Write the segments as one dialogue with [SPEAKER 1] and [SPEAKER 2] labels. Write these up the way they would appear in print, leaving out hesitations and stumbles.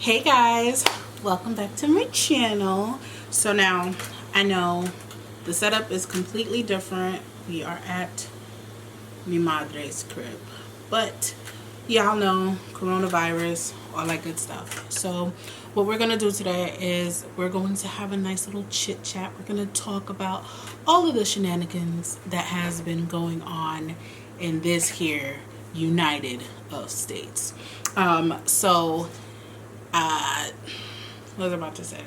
[SPEAKER 1] Hey guys, welcome back to my channel. So now I know the setup is completely different. We are at mi madre's crib, but y'all know coronavirus, all that good stuff. So what we're gonna do today is we're going to have a nice little chit chat. We're gonna talk about all of the shenanigans that has been going on in this here United States. What was I about to say?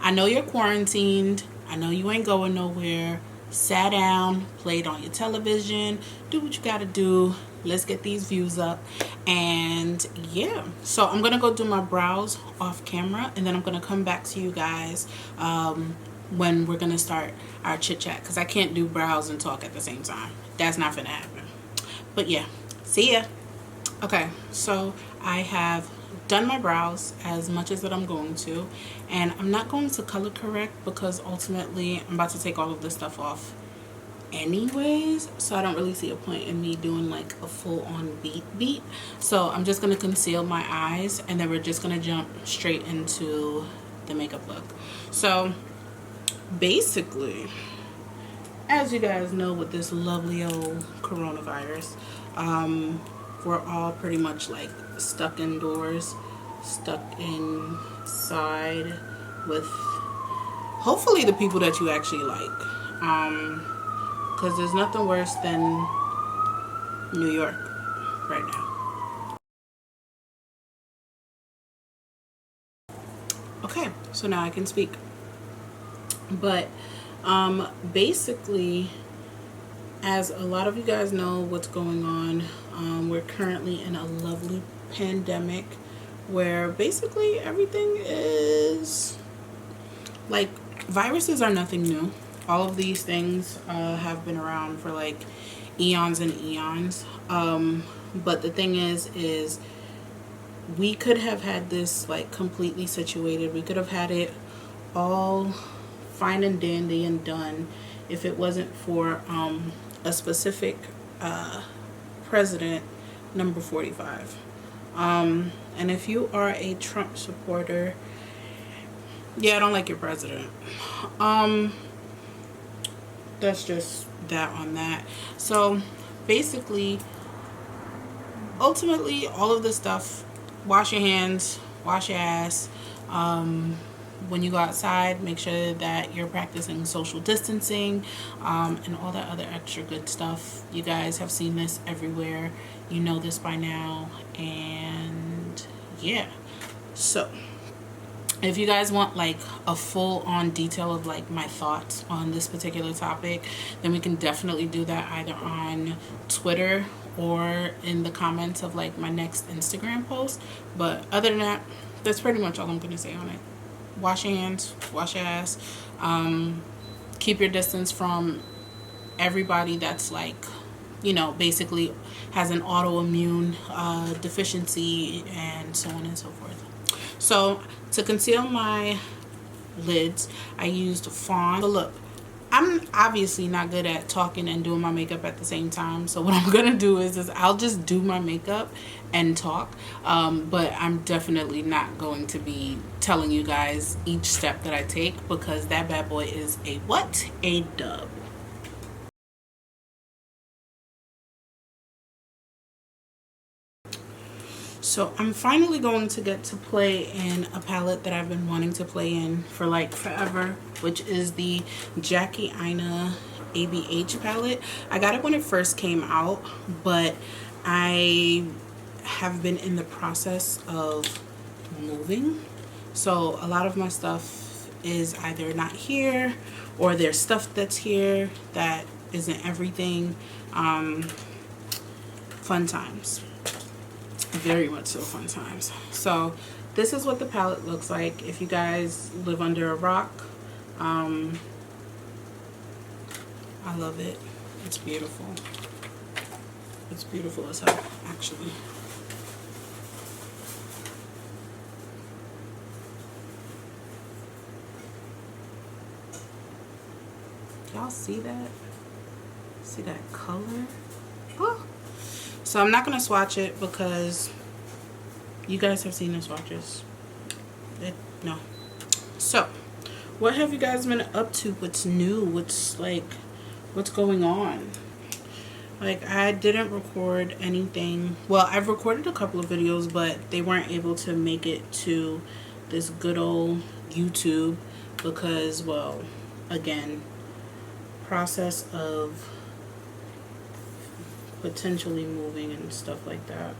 [SPEAKER 1] I know you're quarantined. I know you ain't going nowhere. Sat down, played on your television, do what you gotta do. Let's get these views up. And yeah, so I'm gonna go do my brows off camera, and then I'm gonna come back to you guys when we're gonna start our chit chat, because I can't do brows and talk at the same time. That's not gonna happen. But yeah, see ya. Okay, so I have done my brows as much as that I'm going to, and I'm not going to color correct because ultimately I'm about to take all of this stuff off anyways, so I don't really see a point in me doing like a full-on beat. So I'm just going to conceal my eyes, and then we're just going to jump straight into the makeup look. So basically, as you guys know, with this lovely old coronavirus, we're all pretty much like stuck indoors, stuck inside with hopefully the people that you actually like, because there's nothing worse than New York right now. Okay, so now I can speak. But basically, as a lot of you guys know what's going on, we're currently in a lovely pandemic where basically everything is like, viruses are nothing new. All of these things have been around for like eons and eons. But the thing is we could have had this like completely situated. We could have had it all fine and dandy and done if it wasn't for a specific president, number 45. And if you are a Trump supporter, yeah, I don't like your president. That's just that on that. So basically, ultimately, all of this stuff, wash your hands, wash your ass. When you go outside, make sure that you're practicing social distancing, and all that other extra good stuff. You guys have seen this everywhere. You know this by now. And yeah, so if you guys want like a full-on detail of like my thoughts on this particular topic, then we can definitely do that either on Twitter or in the comments of like my next Instagram post. But other than that, that's pretty much all I'm going to say on it. Wash your hands, wash your ass, keep your distance from everybody that's like, you know, basically has an autoimmune deficiency and so on and so forth. So to conceal my lids, I used Fawn. So look, I'm obviously not good at talking and doing my makeup at the same time. So what I'm gonna do is I'll just do my makeup and talk. But I'm definitely not going to be telling you guys each step that I take, because that bad boy is a what? A dub. So I'm finally going to get to play in a palette that I've been wanting to play in for like forever, which is the Jackie Aina ABH palette. I got it when it first came out, but I have been in the process of moving. So a lot of my stuff is either not here, or there's stuff that's here that isn't everything. Fun times. Very much so fun times. So this is what the palette looks like. If you guys live under a rock, I love it. It's beautiful. It's beautiful as hell, actually. Y'all see that? See that color? Oh. So I'm not going to swatch it because you guys have seen the swatches. No. So, what have you guys been up to? What's new? What's going on? Like, I didn't record anything. Well, I've recorded a couple of videos, but they weren't able to make it to this good old YouTube because, well, again, process of potentially moving and stuff like that.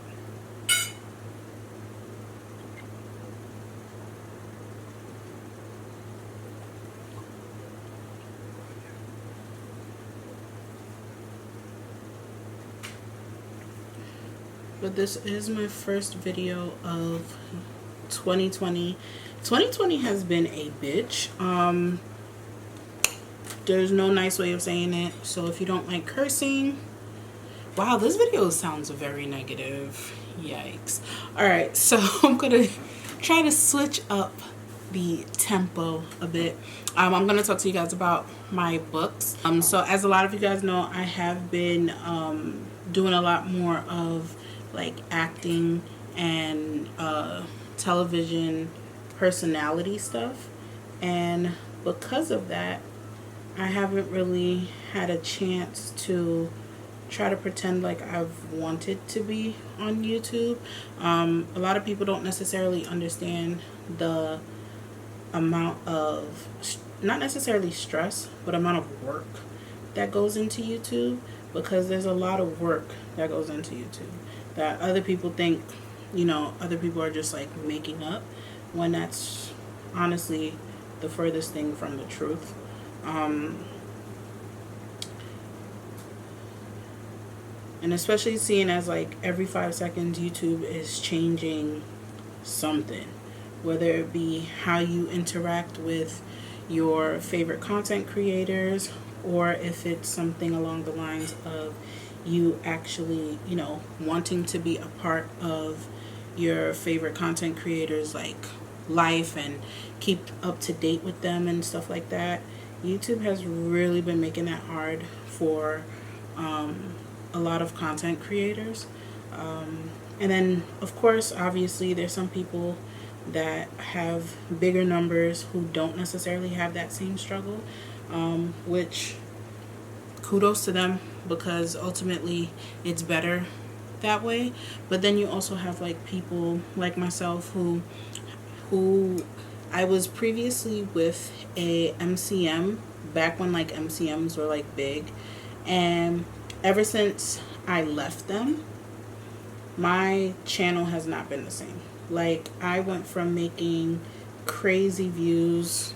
[SPEAKER 1] But this is my first video of 2020. 2020 has been a bitch. There's no nice way of saying it. So if you don't like cursing, wow, this video sounds very negative. Yikes. Alright, so I'm gonna try to switch up the tempo a bit. I'm gonna talk to you guys about my books. So as a lot of you guys know, I have been doing a lot more of like acting and television personality stuff, and because of that I haven't really had a chance to try to pretend like I've wanted to be on YouTube. A lot of people don't necessarily understand the amount of, not necessarily stress, but amount of work that goes into YouTube, because there's a lot of work that goes into YouTube that other people think, you know, other people are just like making up, when that's honestly the furthest thing from the truth. And especially seeing as like every 5 seconds YouTube is changing something, whether it be how you interact with your favorite content creators, or if it's something along the lines of you actually, you know, wanting to be a part of your favorite content creators like life and keep up to date with them and stuff like that. YouTube has really been making that hard for a lot of content creators. And then of course, obviously there's some people that have bigger numbers who don't necessarily have that same struggle, which kudos to them, because ultimately it's better that way. But then you also have like people like myself who I was previously with a MCM back when like MCMs were like big, and ever since I left them, my channel has not been the same. Like, I went from making crazy views,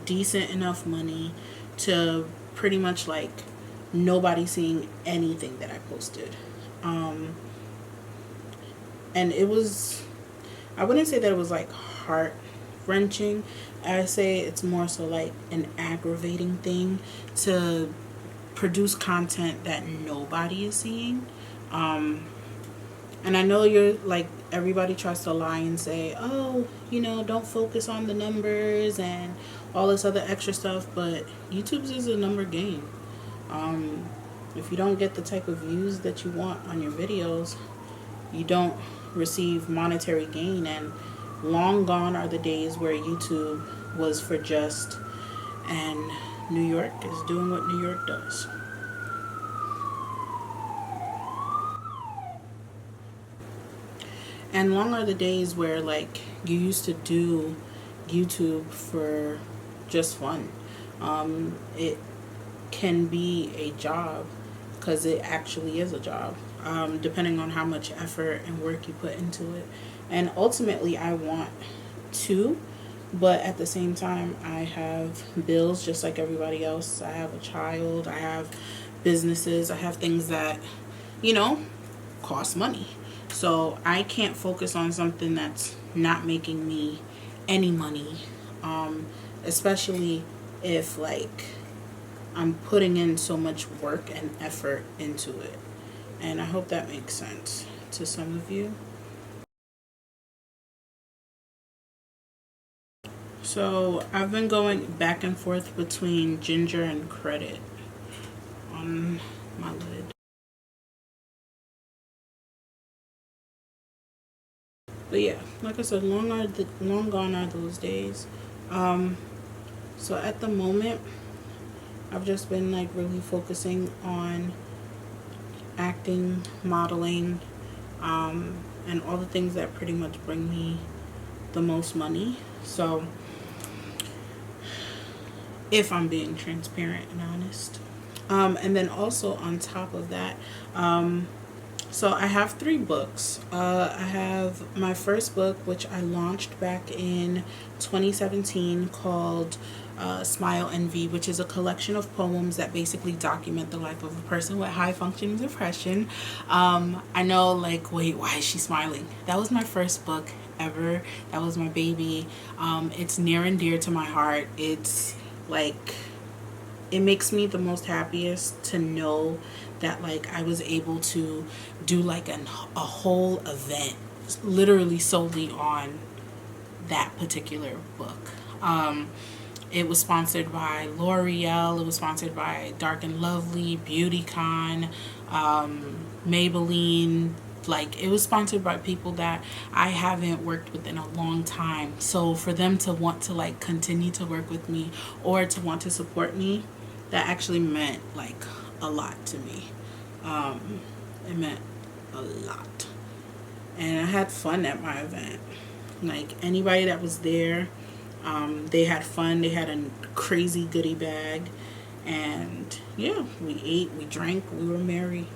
[SPEAKER 1] decent enough money, to pretty much like nobody seeing anything that I posted. And it was, I wouldn't say that it was like heart wrenching. I would say it's more so like an aggravating thing to produce content that nobody is seeing. And I know you're like, everybody tries to lie and say, oh, you know, don't focus on the numbers and all this other extra stuff, but YouTube's is a number game. If you don't get the type of views that you want on your videos, you don't receive monetary gain. And long gone are the days where YouTube was for just, and New York is doing what New York does. And long are the days where like you used to do YouTube for just fun. It can be a job, because it actually is a job, depending on how much effort and work you put into it. And ultimately I want to, but at the same time I have bills just like everybody else. I have a child, I have businesses, I have things that, you know, cost money. So I can't focus on something that's not making me any money, especially if like I'm putting in so much work and effort into it. And I hope that makes sense to some of you. So I've been going back and forth between ginger and credit on my lid. But yeah, like I said, long gone are those days. So at the moment, I've just been like really focusing on acting, modeling, and all the things that pretty much bring me the most money. So if I'm being transparent and honest. And then also on top of that, so I have 3 books. I have my first book, which I launched back in 2017, called Smile Envy, which is a collection of poems that basically document the life of a person with high functioning depression. I know, like, wait, why is she smiling? That was my first book ever. That was my baby. It's near and dear to my heart. It's like, it makes me the most happiest to know that like I was able to do like a whole event literally solely on that particular book. It was sponsored by L'Oreal. It was sponsored by Dark and Lovely, BeautyCon, Maybelline. Like, it was sponsored by people that I haven't worked with in a long time. So for them to want to like continue to work with me or to want to support me, that actually meant like a lot to me. It meant a lot. And I had fun at my event. Like, anybody that was there, they had fun. They had a crazy goodie bag. And yeah, we ate, we drank, we were merry.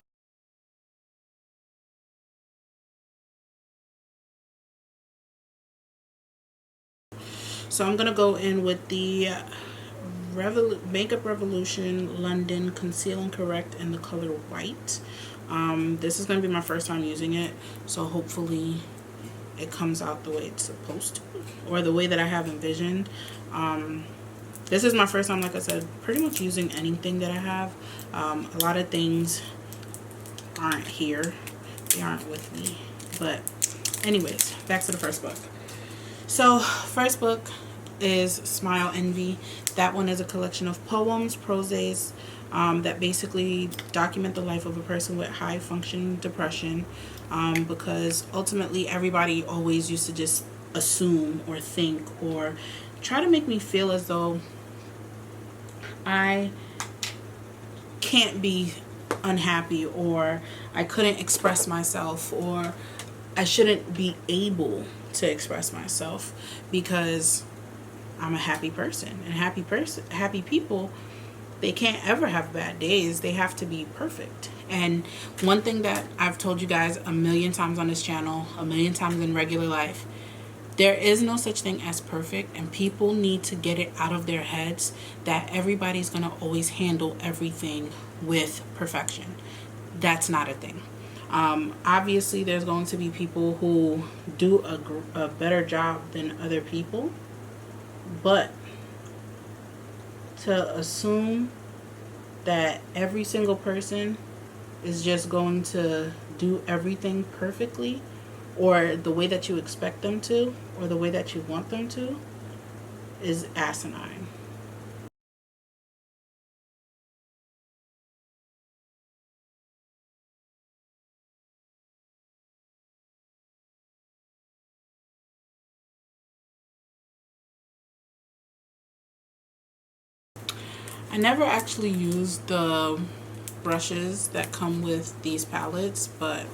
[SPEAKER 1] So I'm gonna go in with the Makeup Revolution London Conceal and Correct in the color white. This is gonna be my first time using it, so hopefully it comes out the way it's supposed to, or the way that I have envisioned. This is my first time, like I said, pretty much using anything that I have. A lot of things aren't here, they aren't with me. But anyways, back to the first book. So first book is Smile Envy. That one is a collection of poems, proses, that basically document the life of a person with high functioning depression, because ultimately everybody always used to just assume or think or try to make me feel as though I can't be unhappy, or I couldn't express myself, or I shouldn't be able to express myself because I'm a happy person. And happy people, they can't ever have bad days. They have to be perfect. And one thing that I've told you guys a million times on this channel, a million times in regular life, there is no such thing as perfect, and people need to get it out of their heads that everybody's going to always handle everything with perfection. That's not a thing. Obviously, there's going to be people who do a better job than other people, but to assume that every single person is just going to do everything perfectly, or the way that you expect them to, or the way that you want them to, is asinine. I never actually used the brushes that come with these palettes, but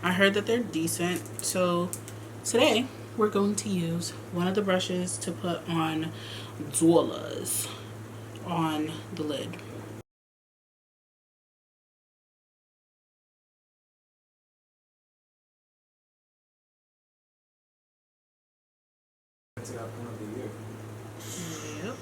[SPEAKER 1] I heard that they're decent. So today we're going to use one of the brushes to put on Zolas on the lid. Yep.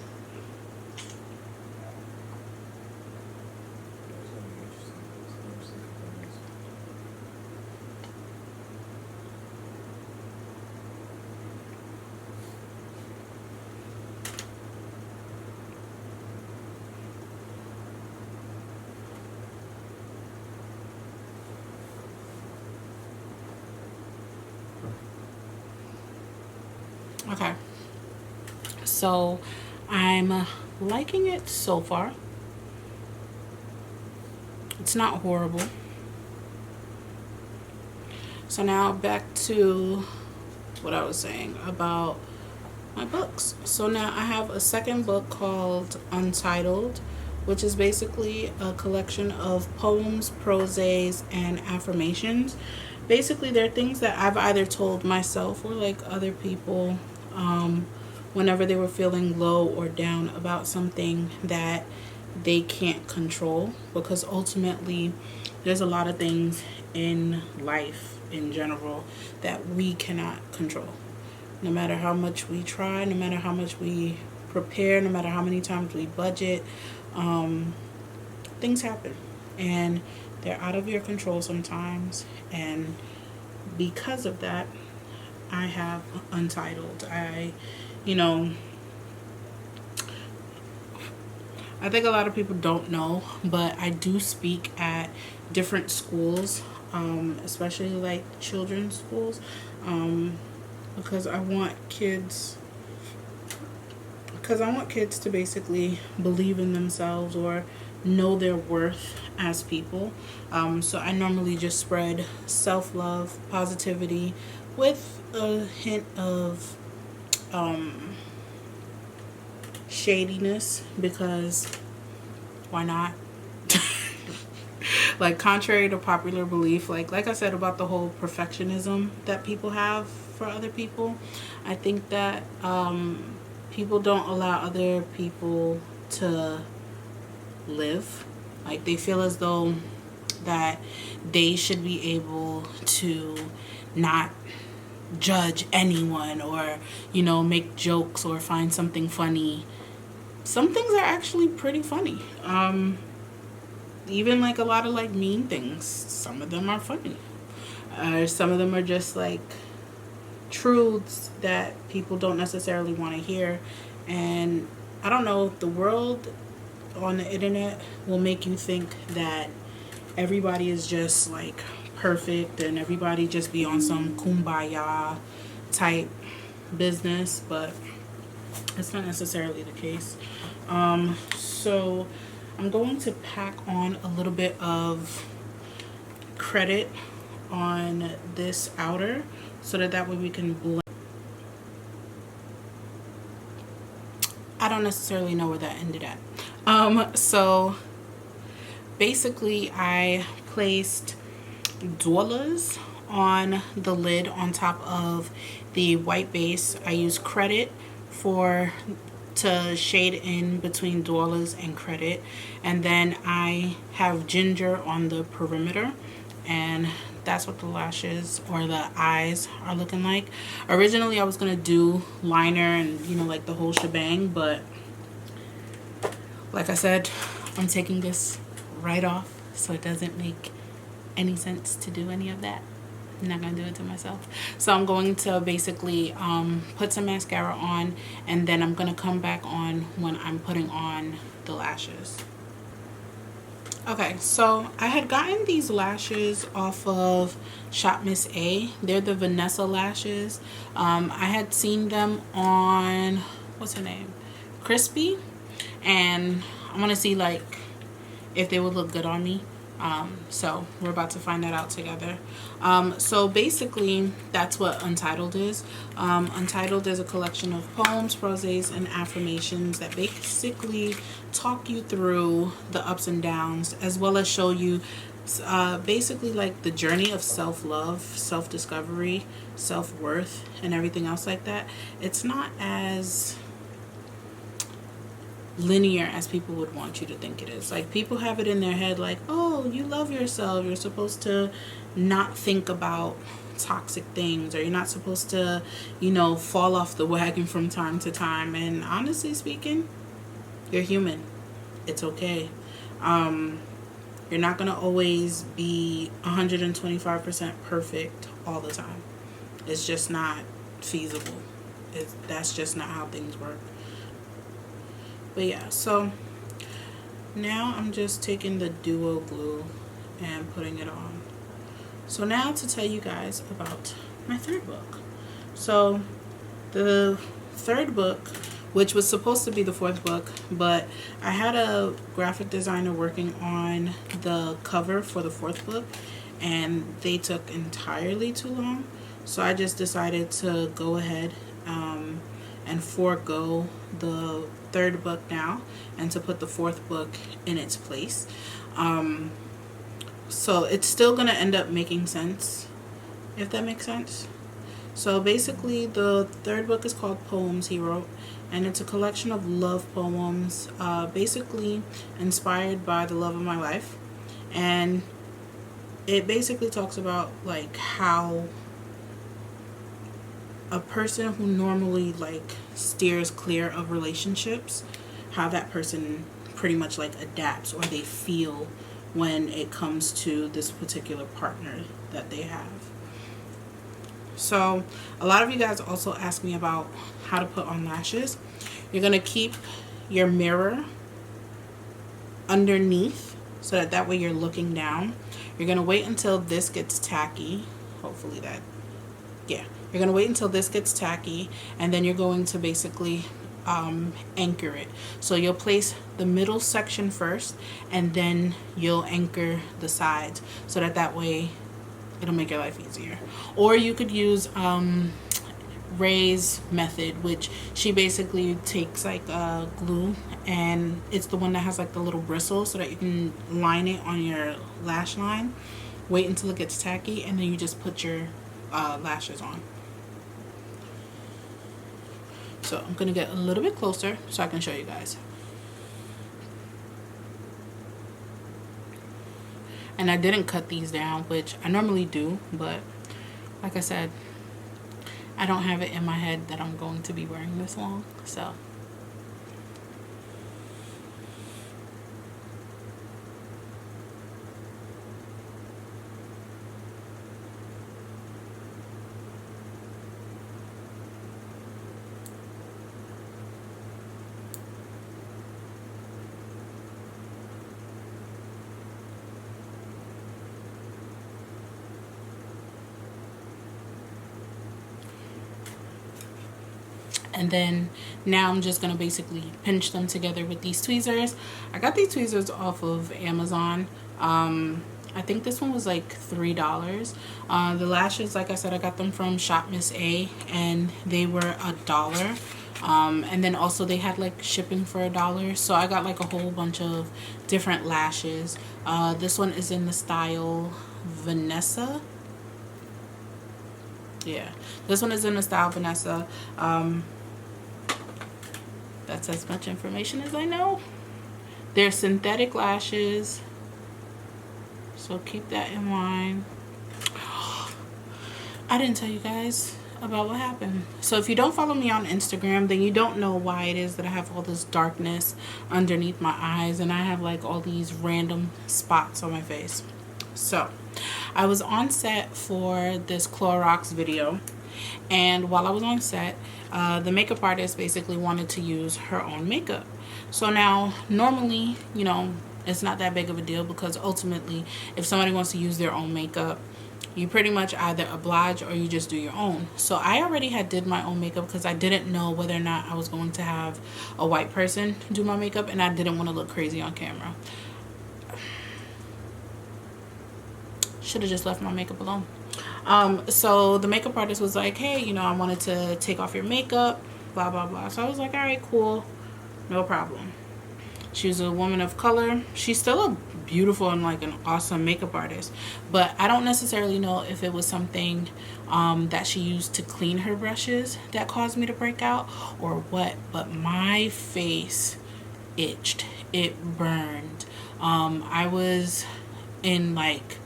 [SPEAKER 1] Okay, so I'm liking it so far. It's not horrible. So now back to what I was saying about my books. So now I have a second book called Untitled, which is basically a collection of poems, proses, and affirmations. Basically, they're things that I've either told myself or like other people whenever they were feeling low or down about something that they can't control, because ultimately there's a lot of things in life in general that we cannot control. No matter how much we try, no matter how much we prepare, no matter how many times we budget, things happen and they're out of your control sometimes. And because of that, I have Untitled. I think a lot of people don't know, but I do speak at different schools, especially like children's schools, because I want kids to basically believe in themselves or know their worth as people. So I normally just spread self-love, positivity, with a hint of shadiness, because why not? Like, contrary to popular belief, like I said about the whole perfectionism that people have for other people, I think that people don't allow other people to live. Like, they feel as though that they should be able to not judge anyone, or make jokes or find something funny. Some things are actually pretty funny. Even like a lot of like mean things, some of them are funny. Some of them are just like truths that people don't necessarily want to hear. And I don't know, the world on the internet will make you think that everybody is just like perfect and everybody just be on some kumbaya type business, but it's not necessarily the case. So I'm going to pack on a little bit of credit on this outer so that way we can blend. I don't necessarily know where that ended at. So basically I placed dollars on the lid on top of the white base. I use credit to shade in between dollars and credit, and then I have ginger on the perimeter, and that's what the lashes or the eyes are looking like. Originally I was gonna do liner and like the whole shebang, but like I said, I'm taking this right off, so it doesn't make any sense to do any of that. I'm not gonna do it to myself. So I'm going to basically put some mascara on, and then I'm gonna come back on when I'm putting on the lashes. Okay, so I had gotten these lashes off of Shop Miss A. They're the Vanessa lashes. I had seen them on, what's her name, Crispy, and I want to see like if they would look good on me. So we're about to find that out together. So basically that's what Untitled is. Untitled is a collection of poems, proses, and affirmations that basically talk you through the ups and downs, as well as show you basically like the journey of self-love, self-discovery, self-worth, and everything else like that. It's not as linear as people would want you to think it is. Like, people have it in their head like, oh, you love yourself, you're supposed to not think about toxic things, or you're not supposed to fall off the wagon from time to time. And honestly speaking, you're human. It's okay. You're not gonna always be 125% perfect all the time. It's just not feasible. That's just not how things work. But yeah, so now I'm just taking the duo glue and putting it on. So now to tell you guys about my third book. So the third book, which was supposed to be the fourth book, but I had a graphic designer working on the cover for the fourth book, and they took entirely too long. So I just decided to go ahead and forego the third book now, and to put the fourth book in its place. So it's still gonna end up making sense, if that makes sense. So basically the third book is called Poems He Wrote, and it's a collection of love poems, basically inspired by the love of my life. And it basically talks about like how a person who normally like steers clear of relationships, how that person pretty much like adapts, or they feel when it comes to this particular partner that they have. So a lot of you guys also ask me about how to put on lashes. You're going to keep your mirror underneath so that way you're looking down. You're going to wait until this gets tacky. Hopefully that, yeah. You're going to wait until this gets tacky, and then you're going to basically anchor it. So you'll place the middle section first, and then you'll anchor the sides, so that way it'll make your life easier. Or you could use Ray's method, which she basically takes like glue, and it's the one that has like the little bristles, so that you can line it on your lash line, wait until it gets tacky, and then you just put your lashes on. So I'm going to get a little bit closer so I can show you guys. And I didn't cut these down, which I normally do, but like I said, I don't have it in my head that I'm going to be wearing this long, so. And then now I'm just gonna basically pinch them together with these tweezers. I got these tweezers off of Amazon. I think this one was like $3. The lashes, like I said, I got them from Shop Miss A, and they were $1. And then also they had like shipping for $1. So I got like a whole bunch of different lashes. This one is in the style Vanessa. Yeah, this one is in the style Vanessa. That's as much information as I know. They're synthetic lashes, so keep that in mind. I didn't tell you guys about what happened. So if you don't follow me on Instagram, then you don't know why it is that I have all this darkness underneath my eyes, and I have like all these random spots on my face. So I was on set for this Clorox video, and while I was on set, the makeup artist basically wanted to use her own makeup. So now normally, you know, it's not that big of a deal, because ultimately if somebody wants to use their own makeup, you pretty much either oblige or you just do your own. So I already had did my own makeup because I didn't know whether or not I was going to have a white person do my makeup, and I didn't want to look crazy on camera. Should have just left my makeup alone. So the makeup artist was like, hey, you know, I wanted to take off your makeup, blah blah blah. So I was like, all right, cool, no problem. She was a woman of color. She's still a beautiful and like an awesome makeup artist, but I don't necessarily know if it was something that she used to clean her brushes that caused me to break out or what, but my face itched, it burned. I was in like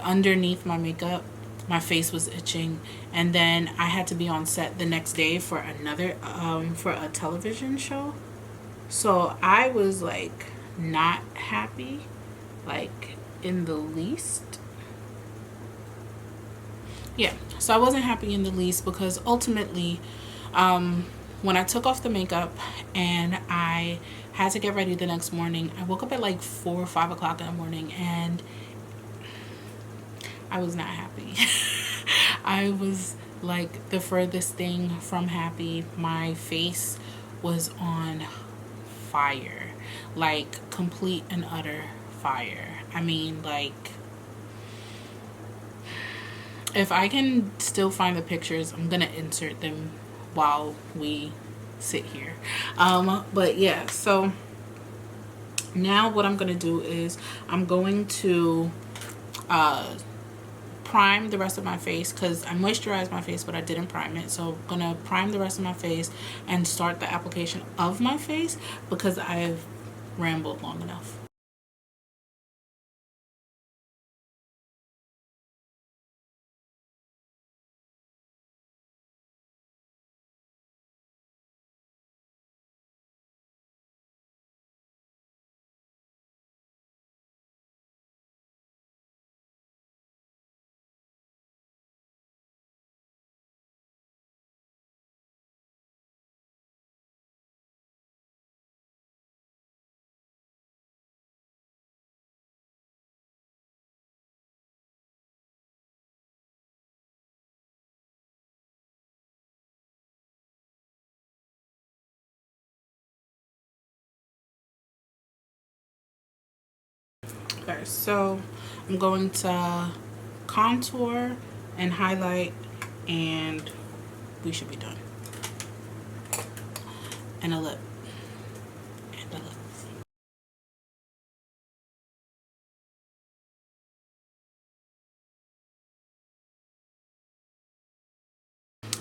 [SPEAKER 1] underneath my makeup, my face was itching, and then I had to be on set the next day for another for a television show. So I was like not happy, like in the least. Yeah, so I wasn't happy in the least, because ultimately when I took off the makeup and I had to get ready the next morning, I woke up at like 4 or 5 o'clock in the morning, and I was not happy. I was like the furthest thing from happy. My face was on fire, like complete and utter fire. I mean, like If I can still find the pictures, I'm gonna insert them while we sit here. But yeah, so now what I'm gonna do is I'm going to prime the rest of my face, because I moisturized my face but I didn't prime it. So I'm gonna prime the rest of my face and start the application of my face, because I've rambled long enough. Okay, so I'm going to contour and highlight, and we should be done. And a lip. And a lip.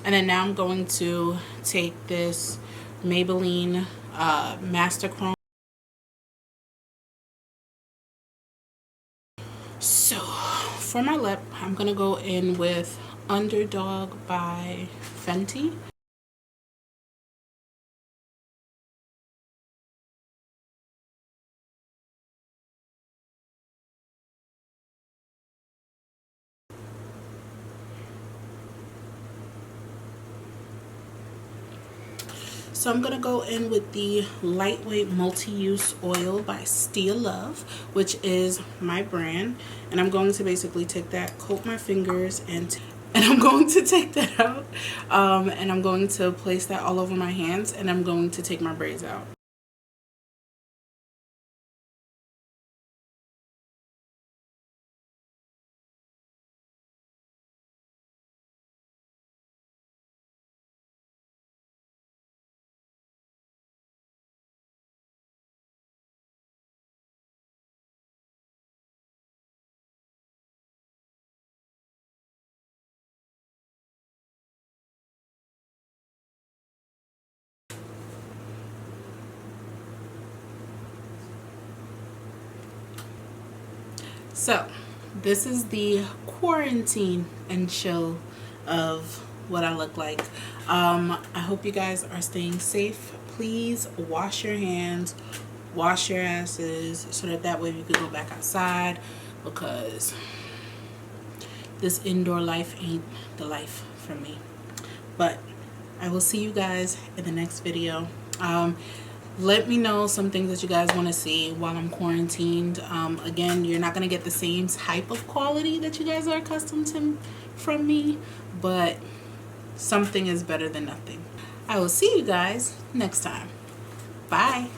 [SPEAKER 1] And then now I'm going to take this Maybelline Master Chrome. So for my lip, I'm gonna go in with Underdawg by Fenty. So I'm gonna go in with the Lightweight Multi-Use Oil by StiaLove, which is my brand. And I'm going to basically take that, coat my fingers, and I'm going to take that out. And I'm going to place that all over my hands, and I'm going to take my braids out. So this is the quarantine and chill of what I look like. I hope you guys are staying safe. Please wash your hands, wash your asses, so that way you can go back outside, because this indoor life ain't the life for me. But I will see you guys in the next video. Let me know some things that you guys want to see while I'm quarantined. Again, you're not going to get the same type of quality that you guys are accustomed to from me, but something is better than nothing. I will see you guys next time. Bye.